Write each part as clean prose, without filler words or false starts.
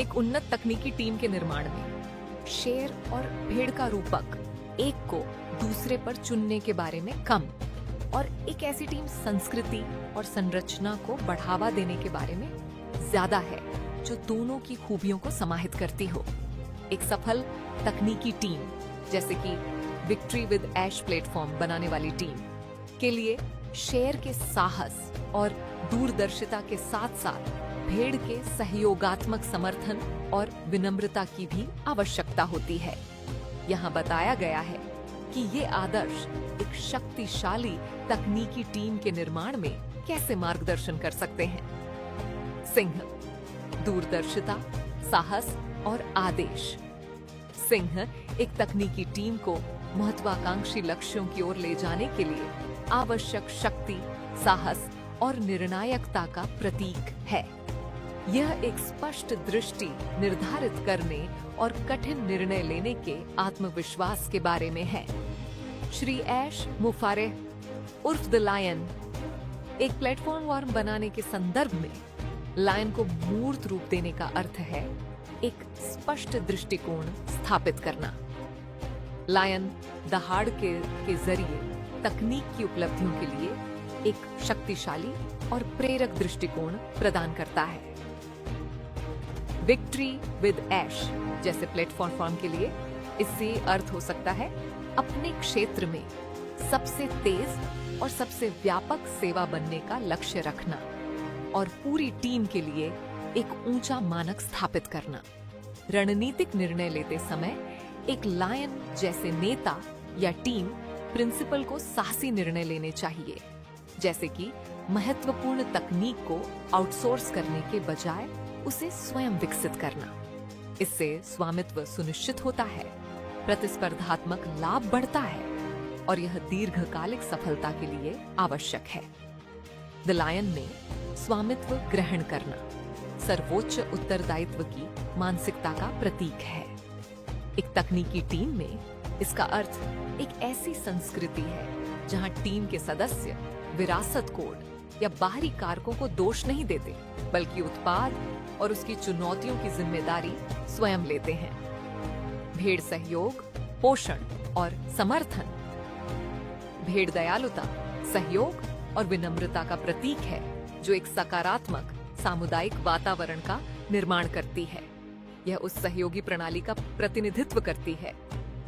एक उन्नत तकनीकी टीम के निर्माण में शेर और भेड़ का रूपक एक को दूसरे पर चुनने के बारे में कम, और एक ऐसी टीम संस्कृति और संरचना को बढ़ावा देने के बारे में ज्यादा है जो दोनों की खूबियों को समाहित करती हो। एक सफल तकनीकी टीम जैसे कि विक्ट्री विद ऐश प्लेटफॉर्म बनाने वाली टीम के लिए शेर के साहस और दूरदर्शिता के साथ साथ भेड़ के सहयोगात्मक समर्थन और विनम्रता की भी आवश्यकता होती है। यहाँ बताया गया है कि ये आदर्श एक शक्तिशाली तकनीकी टीम के निर्माण में कैसे मार्गदर्शन कर सकते हैं। सिंह, दूरदर्शिता, साहस और आदेश। सिंह एक तकनीकी टीम को महत्वाकांक्षी लक्ष्यों की ओर ले जाने के लिए आवश्यक शक्ति, साहस और निर्णायकता का प्रतीक है। यह एक स्पष्ट दृष्टि निर्धारित करने और कठिन निर्णय लेने के आत्मविश्वास के बारे में है। श्री ऐश मुफारेह उर्फ द लायन एक प्लेटफॉर्म वर्म बनाने के संदर्भ में लायन को मूर्त रूप देने का अर्थ है एक स्पष्ट दृष्टिकोण स्थापित करना। लायन दहाड़ के जरिए तकनीक की उपलब्धियों के लिए एक शक्तिशाली और प्रेरक दृष्टिकोण प्रदान करता है। विक्ट्री विद ऐश जैसे प्लेटफॉर्म फॉर्म के लिए इससे अर्थ हो सकता है अपने क्षेत्र में सबसे तेज और सबसे व्यापक सेवा बनने का लक्ष्य रखना और पूरी टीम के लिए एक ऊंचा मानक स्थापित करना। रणनीतिक निर्णय लेते समय एक लायन जैसे नेता या टीम प्रिंसिपल को साहसी निर्णय लेने चाहिए, जैसे कि महत्वपूर्ण तकनीक को आउटसोर्स करने के बजाय उसे स्वयं विकसित करना। इससे स्वामित्व सुनिश्चित होता है, प्रतिस्पर्धात्मक लाभ बढ़ता है और यह दीर्घकालिक सफलता के लिए आवश्यक है। द लायन में स्वामित्व ग्रहण करना सर्वोच्च उत्तरदायित्व की मानसिकता का प्रतीक है। एक तकनीकी टीम में इसका अर्थ एक ऐसी संस्कृति है जहां टीम के सदस्य विरासत कोड या बाहरी कारकों को दोष नहीं देते, बल्कि उत्पाद और उसकी चुनौतियों की जिम्मेदारी स्वयं लेते हैं। भेड़ सहयोग, पोषण और समर्थन। भेड़ दयालुता, सहयोग और विनम्रता का प्रतीक है जो एक सकारात्मक सामुदायिक वातावरण का निर्माण करती है। यह उस सहयोगी प्रणाली का प्रतिनिधित्व करती है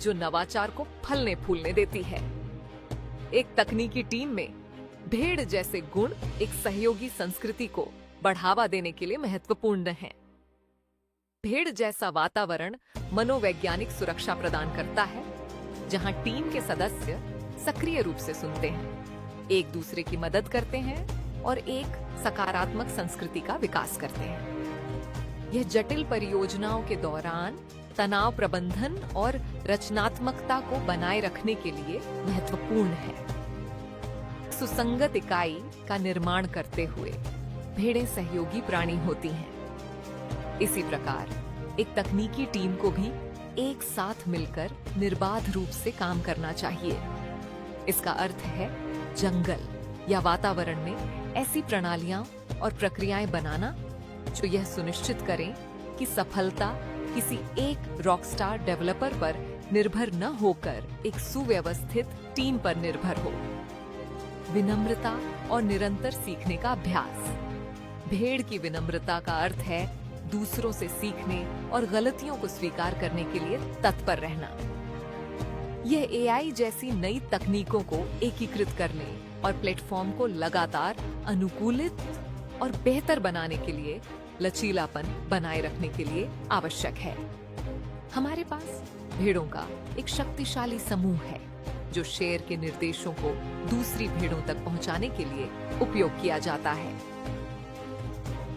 जो नवाचार को फलने फूलने देती है। एक तकनीकी टीम में भेड़ जैसे गुण एक सहयोगी संस्कृति को बढ़ावा देने के लिए महत्वपूर्ण हैं। भेड़ जैसा वातावरण मनोवैज्ञानिक सुरक्षा प्रदान करता है, जहां टीम के सदस्य सक्रिय रूप से सुनते हैं, एक दूसरे की मदद करते हैं और एक सकारात्मक संस्कृति का विकास करते हैं। यह जटिल परियोजनाओं के दौरान तनाव प्रबंधन और रचनात्मकता को बनाए रखने के लिए महत्वपूर्ण है। सुसंगत इकाई का निर्माण करते हुए भेड़ें सहयोगी प्राणी होती हैं। इसी प्रकार एक तकनीकी टीम को भी एक साथ मिलकर निर्बाध रूप से काम करना चाहिए। इसका अर्थ है जंगल या वातावरण में ऐसी प्रणालियां और प्रक्रियाएं बनाना जो यह सुनिश्चित करें कि सफलता किसी एक रॉकस्टार डेवलपर पर निर्भर न होकर एक सुव्यवस्थित टीम पर निर्भर हो। विनम्रता और निरंतर सीखने का अभ्यास। भेड़ की विनम्रता का अर्थ है दूसरों से सीखने और गलतियों को स्वीकार करने के लिए तत्पर रहना। यह एआई जैसी नई तकनीकों को एकीकृत करने और प्लेटफॉर्म को लगातार अनुकूलित और बेहतर बनाने के लिए लचीलापन बनाए रखने के लिए आवश्यक है। हमारे पास भेड़ों का एक शक्तिशाली समूह है जो शेर के निर्देशों को दूसरी भेड़ों तक पहुंचाने के लिए उपयोग किया जाता है।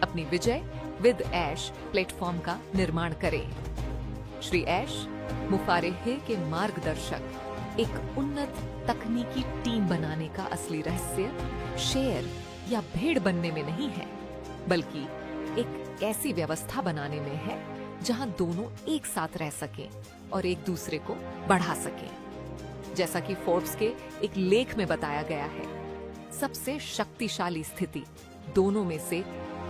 अपनी विजय विद ऐश प्लेटफॉर्म का निर्माण करें। श्री ऐश मुफारेह के मार्गदर्शक एक उन्नत तकनीकी टीम बनाने का असली रहस्य शेर या भेड़ बनने में नहीं है, बल्कि एक ऐसी व्यवस्था बनाने में है जहां दोनों एक साथ रह सकें और एक दूसरे को बढ़ा सकें। जैसा कि फोर्ब्स के एक लेख में बताया गया है, सबसे शक्तिशाली स्थिति दोनों में से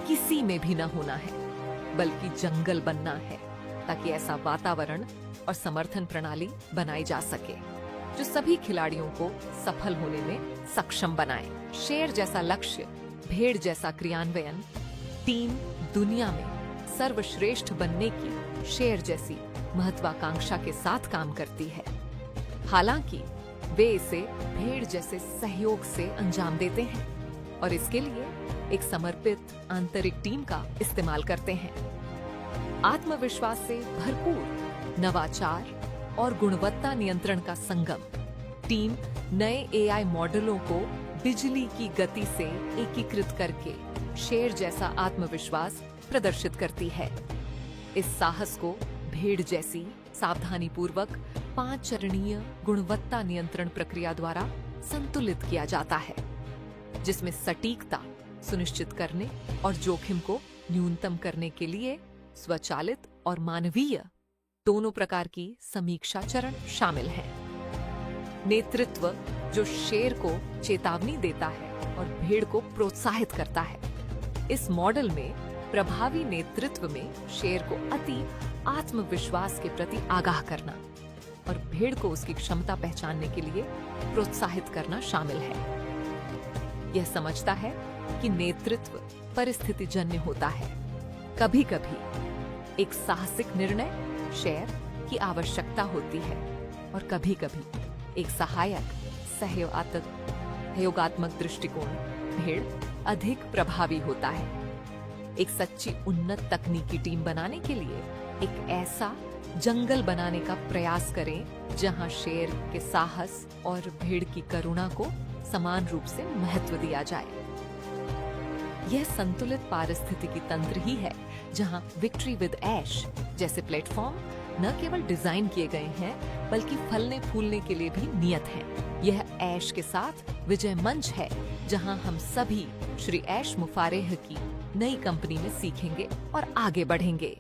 किसी में भी न होना है, बल्कि जंगल बनना है, ताकि ऐसा वातावरण और समर्थन प्रणाली बनाई जा सके जो सभी खिलाड़ियों को सफल होने में सक्षम बनाए। शेर जैसा लक्ष्य, भेड़ जैसा क्रियान्वयन, टीम दुनिया में सर्वश्रेष्ठ बनने की शेर जैसी महत्वाकांक्षा के साथ काम करती है। हालांकि वे इसे भेड़ जैसे सहयोग से अंजाम देते हैं और इसके लिए एक समर्पित आंतरिक टीम का इस्तेमाल करते हैं। आत्मविश्वास से भरपूर नवाचार और गुणवत्ता नियंत्रण का संगम टीम नए एआई मॉडलों को बिजली की गति से एकीकृत करके शेर जैसा आत्मविश्वास प्रदर्शित करती है। इस साहस को भेड़ जैसी सावधानीपूर्वक 5 चरणीय गुणवत्ता नियंत्रण प्रक्रिया द्वारा संतुलित किया जाता है, जिसमें सटीकता सुनिश्चित करने और जोखिम को न्यूनतम करने के लिए स्वचालित और मानवीय दोनों प्रकार की समीक्षा चरण शामिल हैं। नेतृत्व जो शेर को चेतावनी देता है और भेड़ को प्रोत्साहित करता है। इस मॉडल में प्रभावी नेतृत्व में शेर को अति आत्मविश्वास के प्रति आगाह करना और भेड़ को उसकी क्षमता पहचानने के लिए प्रोत्साहित करना शामिल है। यह समझता है कि नेतृत्व परिस्थितिजन्य होता है। कभी कभी एक साहसिक निर्णय शेर की आवश्यकता होती है और कभी कभी एक सहायक सहयोगात्मक दृष्टिकोण भेड़ अधिक प्रभावी होता है। एक सच्ची उन्नत तकनीकी टीम बनाने के लिए एक ऐसा जंगल बनाने का प्रयास करें जहां शेर के साहस और भेड़ की करुणा को समान रूप से महत्व दिया जाए। यह संतुलित पारिस्थितिकी तंत्र ही है जहां विक्ट्री विद ऐश जैसे प्लेटफॉर्म न केवल डिजाइन किए गए हैं बल्कि फलने फूलने के लिए भी नियत हैं। यह ऐश के साथ विजय मंच है जहां हम सभी श्री ऐश मुफारेह की नई कंपनी में सीखेंगे और आगे बढ़ेंगे।